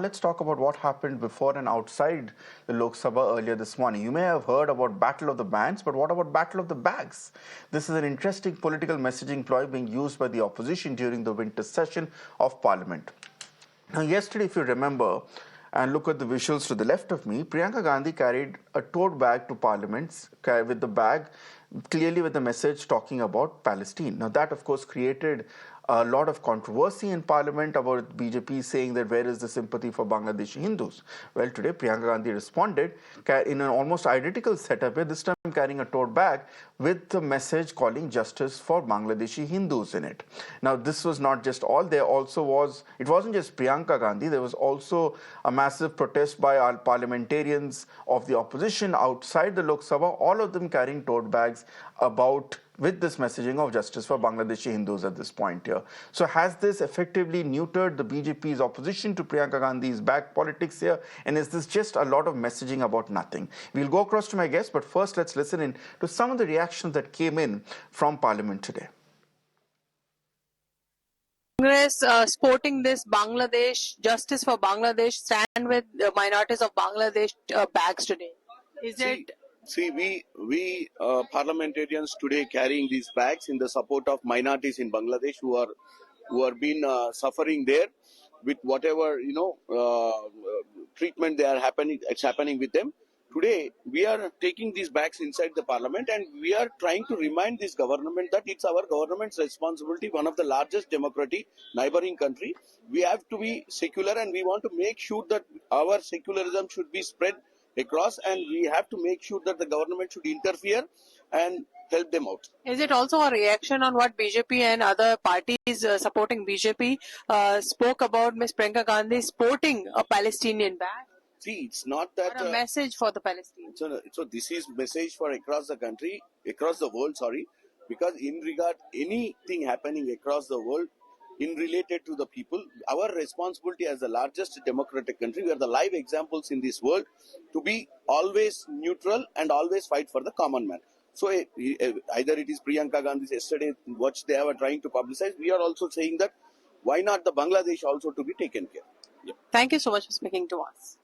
let's talk about what happened before and outside the Lok Sabha earlier this morning. You may have heard about Battle of the Bands, but what about Battle of the Bags? This is an interesting political messaging ploy being used by the opposition during the winter session of Parliament. Now, yesterday, if you remember, and look at the visuals to the left of me, Priyanka Gandhi carried a tote bag to Parliament with the bag clearly with the message talking about Palestine. Now, that of course created a lot of controversy in Parliament about BJP saying that where is the sympathy for Bangladeshi Hindus? Well, today Priyanka Gandhi responded in an almost identical setup, this time carrying a tote bag with the message calling justice for Bangladeshi Hindus in it. Now, this was not just all. There also was, it wasn't just Priyanka Gandhi, there was also a massive protest by our parliamentarians of the opposition outside the Lok Sabha, all of them carrying tote bags about with this messaging of justice for Bangladeshi Hindus at this point here. So has this effectively neutered the BJP's opposition to Priyanka Gandhi's back politics here? And is this just a lot of messaging about nothing? We'll go across to my guest, but first let's listen in to some of the reactions that came in from Parliament today. Congress sporting this Bangladesh, Justice for Bangladesh, stand with the minorities of Bangladesh bags today. We parliamentarians today carrying these bags in the support of minorities in Bangladesh who are been suffering there with whatever treatment it's happening with them. Today we are taking these bags inside the parliament and we are trying to remind this government that it's our government's responsibility, one of the largest democratic neighboring country. We have to be secular and we want to make sure that our secularism should be spread across, and we have to make sure that the government should interfere and help them out. Is it also a reaction on what BJP and other parties supporting BJP spoke about Ms. Priyanka Gandhi sporting a Palestinian bag? See, it's not that or a message for the Palestinians. So this is message for across the country, across the world. Sorry, because in regard anything happening across the world, in related to the people, our responsibility as the largest democratic country, we are the live examples in this world to be always neutral and always fight for the common man. So either it is Priyanka Gandhi yesterday, what they were trying to publicize, we are also saying that why not the Bangladesh also to be taken care. Yeah. Thank you so much for speaking to us.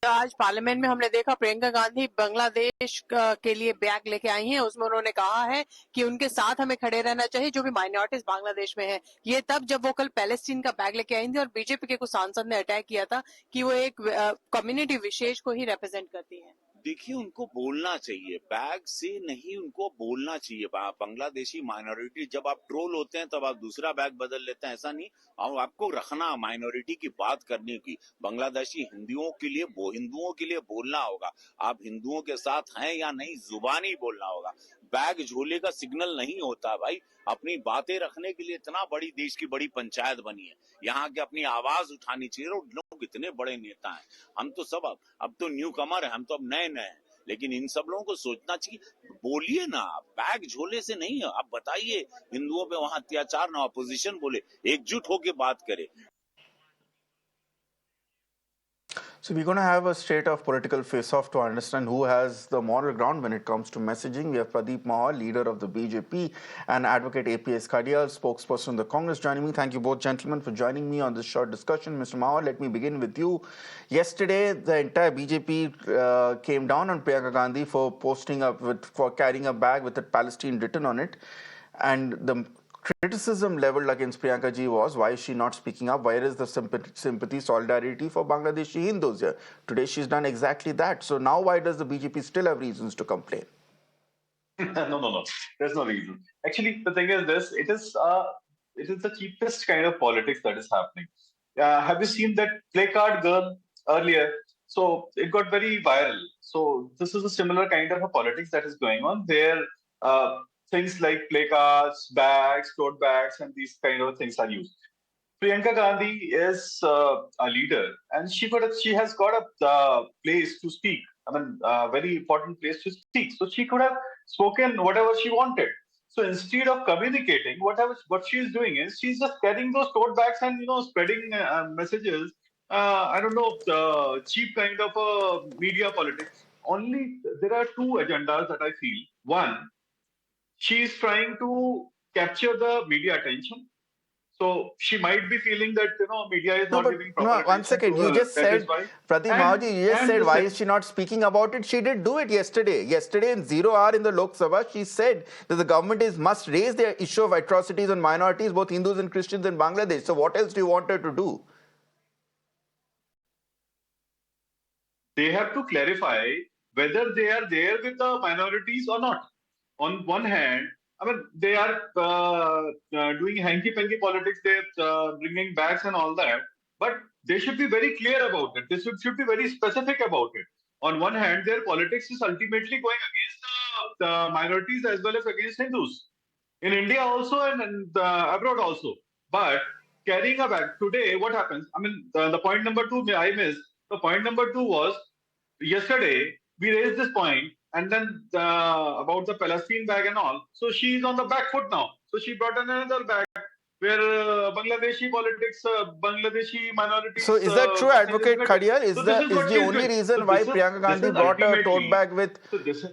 आज parliament में हमने देखा प्रियंका गांधी बांग्लादेश के लिए bag लेके आई हैं। उसमें उन्होंने कहा है कि उनके साथ हमें खड़े रहना चाहिए जो भी माइनॉरिटीज बांग्लादेश में है। ये तब जब वो कल पैलेस्टीन का बैग लेके आई थी और बीजेपी के कुछ सांसद ने अटैक किया था कि वो एक कम्युनिटी विशेष को ही रिप्रेजेंट करती है। देखिए, उनको बोलना चाहिए, बैग से नहीं, उनको बोलना चाहिए। बांग्लादेशी माइनॉरिटी जब आप ट्रोल होते हैं तब आप दूसरा बैग बदल लेते हैं, ऐसा नहीं। और आपको रखना माइनॉरिटी की बात करने की, बांग्लादेशी हिंदुओं के लिए बोलना होगा। आप हिंदुओं के साथ हैं या नहीं, जुबानी बोलना होगा। बैग झोले का सिग्नल नहीं होता भाई। अपनी बातें रखने के लिए इतना बड़ी देश की बड़ी पंचायत बनी है, यहाँ के अपनी आवाज उठानी चाहिए। और लोग इतने बड़े नेता हैं, हम तो सब अब तो न्यू कमर है, हम तो अब नए हैं, लेकिन इन सब लोगों को सोचना चाहिए। बोलिए ना, बैग झोले से नहीं। आप बताइए हिंदुओं पे वहां अत्याचार ना, अपोजिशन बोले, एकजुट होकर बात करे। So we're going to have a straight off political face-off to understand who has the moral ground when it comes to messaging. We have Pradeep Mahal, leader of the BJP, and Advocate APS Kadial, spokesperson of the Congress, joining me. Thank you both, gentlemen, for joining me on this short discussion. Mr. Mahal, let me begin with you. Yesterday, the entire BJP came down on Priyanka Gandhi for for carrying a bag with a Palestine written on it, and the criticism leveled against Priyanka ji was, why is she not speaking up? Where is the sympathy, solidarity for Bangladeshi Hindus here? Today she's done exactly that. So now why does the BJP still have reasons to complain? No. There's no reason. Actually, the thing is this, it is the cheapest kind of politics that is happening. Have you seen that placard girl earlier? So it got very viral. So this is a similar kind of a politics that is going on where things like placards, bags, tote bags, and these kind of things are used. Priyanka Gandhi is a leader, and she has got a place to speak. I mean, a very important place to speak. So she could have spoken whatever she wanted. So instead of communicating, what she is doing is she's just carrying those tote bags and spreading messages. I don't know, cheap kind of media politics. Only there are two agendas that I feel. One, she is trying to capture the media attention. So she might be feeling that media is No, not but giving no, proper one attention to second. You her. just That is said, why. Pradeep And Mahaji, you just said, why is she not speaking about it? She did do it yesterday. Yesterday in 0 hour in the Lok Sabha, she said that the government must raise their issue of atrocities on minorities, both Hindus and Christians in Bangladesh. So what else do you want her to do? they have to clarify whether they are there with the minorities or not. On one hand, I mean, they are doing hanky-panky politics, they're bringing bags and all that, but they should be very clear about it. They should be very specific about it. On one hand, their politics is ultimately going against the minorities as well as against Hindus. In India also and abroad also. But carrying a bag, today what happens? I mean, the point number two I missed. The point number two was yesterday we raised this point, and then about the Palestine bag and all. So she's on the back foot now. So she brought in another bag where Bangladeshi politics, Bangladeshi So minorities is that true, message is Advocate getting. Khadial? So this is Is what the she's only doing. reason So why Priyanka this Gandhi is brought a tote ultimately. bag with So this is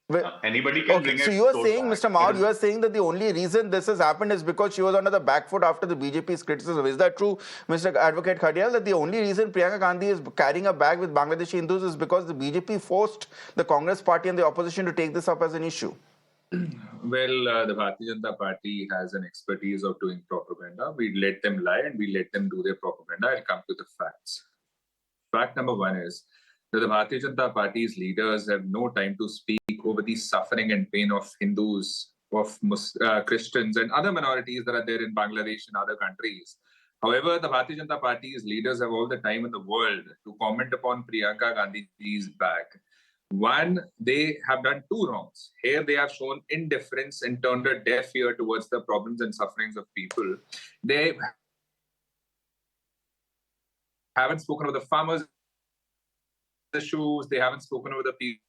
Well, anybody can okay, bring so a you are tote saying, bag. Mr. Maur, you are saying that the only reason this has happened is because she was under the back foot after the BJP's criticism. Is that true, Mr. Advocate Khadial, that the only reason Priyanka Gandhi is carrying a bag with Bangladeshi Hindus is because the BJP forced the Congress party and the opposition to take this up as an issue? Well, the Bharatiya Janata Party has an expertise of doing propaganda. We let them lie and we let them do their propaganda. I'll come to the facts. Fact number one is that the Bharatiya Janata Party's leaders have no time to speak over the suffering and pain of Hindus, of Christians, and other minorities that are there in Bangladesh and other countries. However, the Bharatiya Janata Party's leaders have all the time in the world to comment upon Priyanka Gandhi's bag. One, they have done two wrongs. Here, they have shown indifference and turned a deaf ear towards the problems and sufferings of people. They haven't spoken of the farmers' issues. They haven't spoken over the people.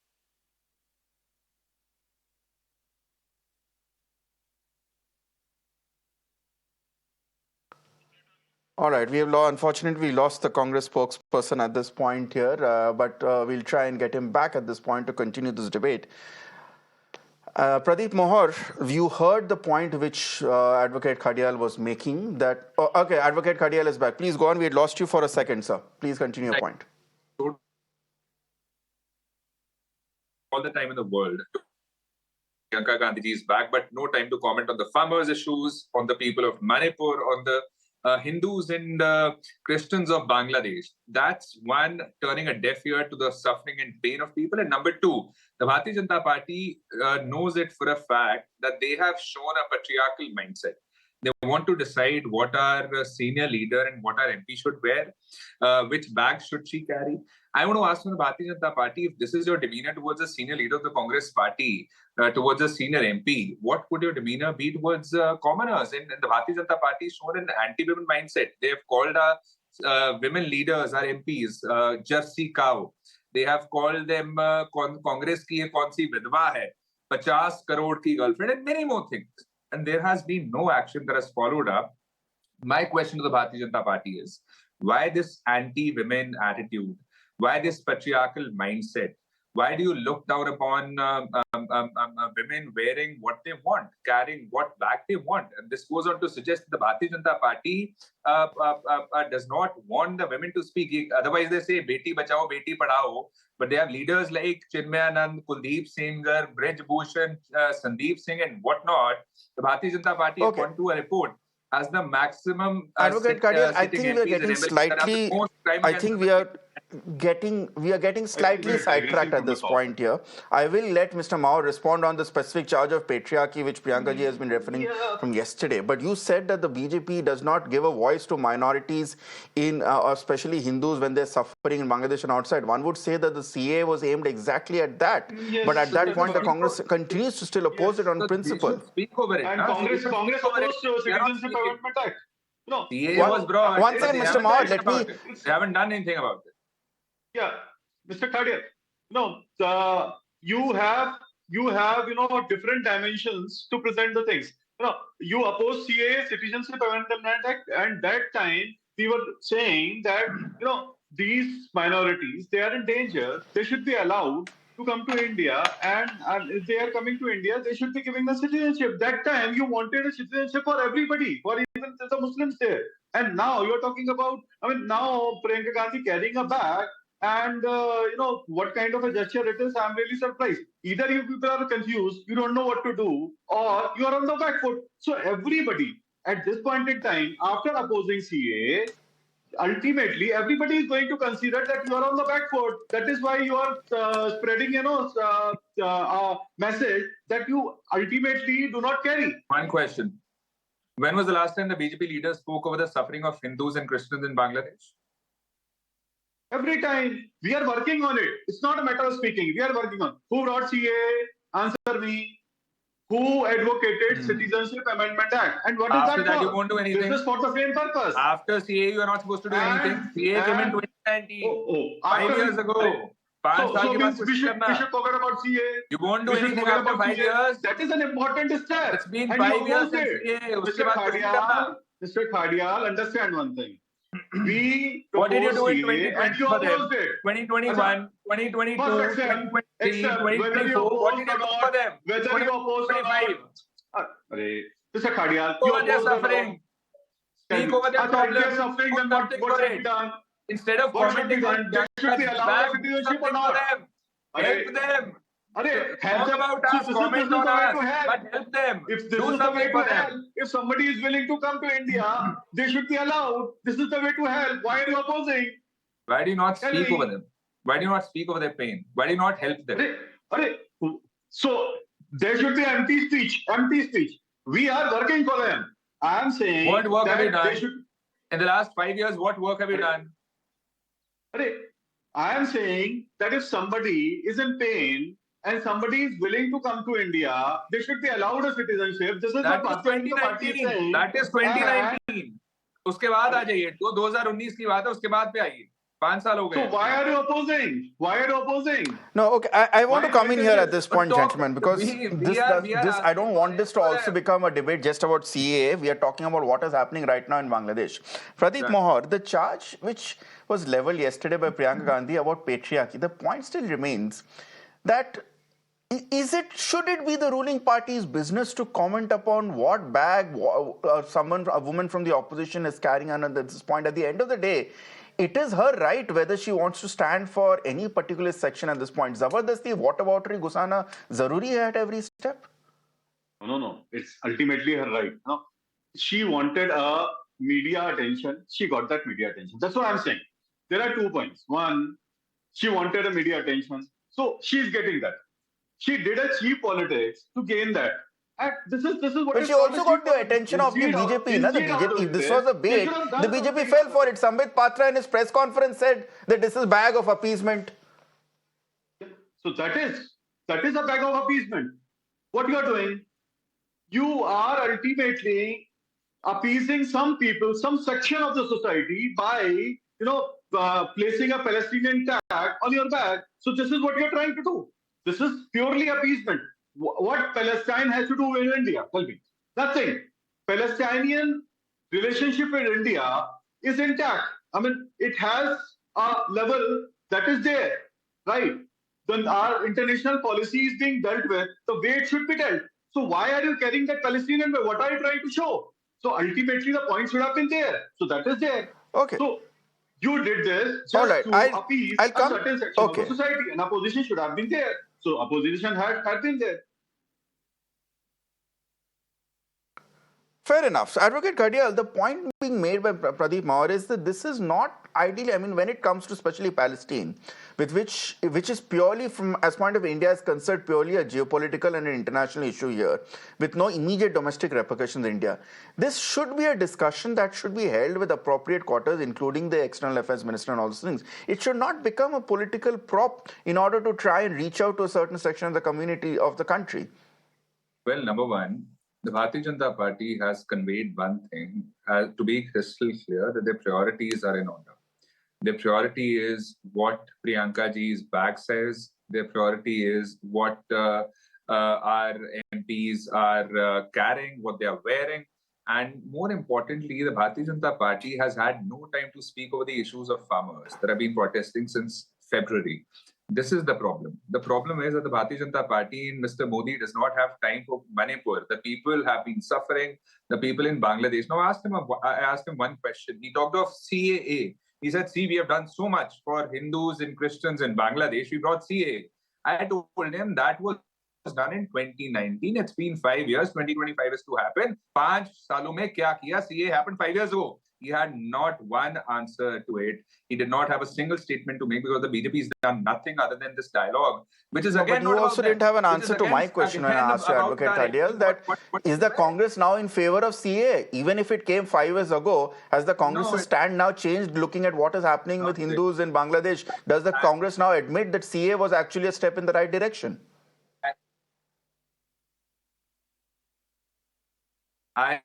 All right, unfortunately, we lost the Congress spokesperson at this point here, but we'll try and get him back at this point to continue this debate. Pradeep Mohar, you heard the point which Advocate Khadial was making that... Oh, okay, Advocate Khadial is back. Please go on. We had lost you for a second, sir. Please continue your point. All the time in the world. Priyanka Gandhi is back, but no time to comment on the farmers' issues, on the people of Manipur, on the Hindus and Christians of Bangladesh. That's one, turning a deaf ear to the suffering and pain of people. And number two, the Bharatiya Janata Party knows it for a fact that they have shown a patriarchal mindset. They want to decide what our senior leader and what our MP should wear, which bag should she carry. I want to ask from the Bharatiya Janata Party, if this is your demeanor towards a senior leader of the Congress party, towards a senior MP, what would your demeanor be towards commoners? And the Bharatiya Janata Party shown an anti-women mindset. They have called our women leaders, our MPs, Jersey cow. They have called them Congress ki ye kaun si vidwa hai, 50 crore ki girlfriend, and many more things. And there has been no action that has followed up. My question to the Bharatiya Janata Party is, why this anti-women attitude? Why this patriarchal mindset? Why do you look down upon women wearing what they want, carrying what bag they want? And this goes on to suggest that the Bharatiya Janata Party does not want the women to speak. Otherwise, they say, Beti Bachao, Beti Padhao. But they have leaders like Chinmayanand, Kuldeep Singh, Brij Bhushan, Sandeep Singh, and whatnot. The Bharatiya Janata Party, according to a report, has the maximum Advocate Khadial, I think we are getting slightly... I think we are getting slightly sidetracked at this point here. I will let Mr. Mao respond on the specific charge of patriarchy which Priyanka ji has been referring from yesterday. But you said that the BJP does not give a voice to minorities especially Hindus when they're suffering in Bangladesh and outside. One would say that the CA was aimed exactly at that. Yes, but at so that point, the Congress continues to still oppose it on principle. Speak over it. And Congress opposed to Citizenship Amendment Act. No, CA was brought. One second, Mr. Mao, let me... They haven't done anything about it. Yeah, Mr. Khadial. No, you have different dimensions to present the things. You oppose CA, Citizenship Amendment Act, and that time we were saying that these minorities, they are in danger. They should be allowed to come to India, and if they are coming to India, they should be giving the citizenship. That time you wanted a citizenship for everybody, for even the Muslims there. And now you're talking about, now Priyanka Gandhi carrying a bag, and what kind of a gesture it is. I'm really surprised. Either you people are confused, you don't know what to do, or you are on the back foot. So everybody at this point in time, after opposing CA, ultimately everybody is going to consider that you are on the back foot. That is why you are spreading, a message that you ultimately do not carry. One question. When was the last time the BJP leader spoke over the suffering of Hindus and Christians in Bangladesh? Every time. We are working on it. It's not a matter of speaking. We are working on. Who brought CA? Answer me. Who advocated Citizenship Amendment Act? And what After is that for? You won't do anything. This is for the same purpose. After CA, you are not supposed to do anything. CA came in 2019. 5 years ago. So means we should forget about CA. You won't do anything after 5 years. That is an important step. It's been 5 years since CA. Mr. Khadial, understand one thing. What did you do in 2020 for them? 2021, 2022, 2023, 2024. What did you do for them? Whether you oppose or not. Mr. Khadial, you are just suffering. Speak over their problems. Suffering, then what should be done? Instead of commenting on them, should be allowed citizenship or not? Help them. Talk about us, comment on us, but help them. If this is the way to help, if somebody is willing to come to India, they should be allowed. This is the way to help. Why are you opposing? Why do you not speak over them? Why do you not speak over their pain? Why do you not help them? So there should be empty speech. Empty speech. We are working for them. I am saying. What work have you done? In the last 5 years, what work have you done? I am saying that if somebody is in pain and somebody is willing to come to India, they should be allowed a citizenship. This is that what is 2019. That is 2019. उसके बाद आ जाइए. 2019 की बात है. उसके बाद पे आइए. 5 साल हो गए. So why are you opposing? Why are you opposing? No, okay. I want to come in here at this point, gentlemen, because I don't want this to also become a debate just about CAA. We are talking about what is happening right now in Bangladesh. Pradeep Mohar, the charge which was leveled yesterday by Priyanka Gandhi about patriarchy, the point still remains that should it be the ruling party's business to comment upon what bag a woman from the opposition is carrying on at this point? At the end of the day, it is her right whether she wants to stand for any particular section at this point. Zabardasti, whataboutery, gusana, zaruri hai at every step? No. It's ultimately her right. No, she wanted a media attention. She got that media attention. That's what I'm saying. There are 2 points. One, she wanted a media attention. So she's getting that. She did a cheap politics to gain that. And this is what. But she also got the attention of the BJP. The BJP. If this was a bait, the BJP fell for it. Sambit Patra in his press conference said that this is bag of appeasement. So that is a bag of appeasement. What you are doing, you are ultimately appeasing some people, some section of the society by placing a Palestinian tag on your bag. So this is what you are trying to do. This is purely appeasement. What Palestine has to do with India? Tell me. Nothing. Palestinian relationship with India is intact. It has a level that is there, right? Then our international policy is being dealt with the way it should be dealt. So why are you carrying that Palestinian? What are you trying to show? So ultimately the point should have been there. So that is there. Okay. So you did this just to appease a certain section of the society. And opposition should have been there. So opposition had been there. Fair enough. So, Advocate Khadial, the point being made by Pradeep Mohar is that this is not ideally, when it comes to especially Palestine, which is purely from, as point of India is concerned, purely a geopolitical and an international issue here, with no immediate domestic repercussions in India. This should be a discussion that should be held with appropriate quarters, including the External Affairs Minister and all those things. It should not become a political prop in order to try and reach out to a certain section of the community of the country. Well, number one, the Bharatiya Janata Party has conveyed one thing, to be crystal clear, that their priorities are in order. Their priority is what Priyanka ji's bag says. Their priority is what our MPs are carrying, what they are wearing. And more importantly, the Bharatiya Janata Party has had no time to speak over the issues of farmers that have been protesting since February. This is the problem. The problem is that the Bharatiya Janata Party and Mr. Modi does not have time for Manipur. The people have been suffering. The people in Bangladesh. Now, I asked him one question. He talked of CAA. He said, see, we have done so much for Hindus and Christians in Bangladesh. We brought CAA. I told him that was done in 2019. It's been 5 years. 2025 is to happen. 5 सालों में क्या किया? CAA happened 5 years ago. He had not one answer to it. He did not have a single statement to make because the BJP has done nothing other than this dialogue, which is again but you not also about didn't have an answer to my question when I asked you, Advocate Kardial, that is the Congress now in favor of CAA? Even if it came 5 years ago, has the Congress's stand now changed looking at what is happening with Hindus in Bangladesh? Does the Congress now admit that CAA was actually a step in the right direction? I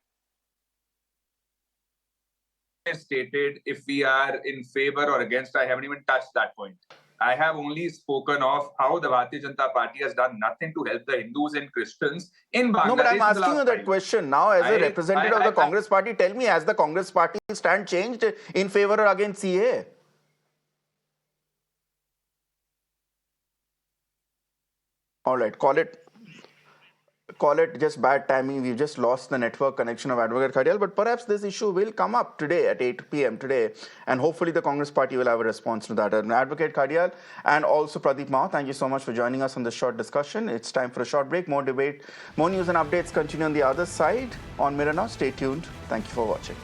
stated if we are in favor or against. I haven't even touched that point. I have only spoken of how the Bharatiya Janata Party has done nothing to help the Hindus and Christians in Bangladesh. No, but I'm asking you that question now as a representative of the Congress Party. Tell me, has the Congress Party stand changed in favor or against CAA? All right, call it just bad timing. We've just lost the network connection of Advocate Kardial, but perhaps this issue will come up today at 8 p.m. today, and hopefully the Congress Party will have a response to that. And Advocate Kardial and also Pradeep Mao, thank you so much for joining us on this short discussion. It's time for a short break. More debate, more news and updates continue on the other side on Mirror Now. Stay tuned. Thank you for watching.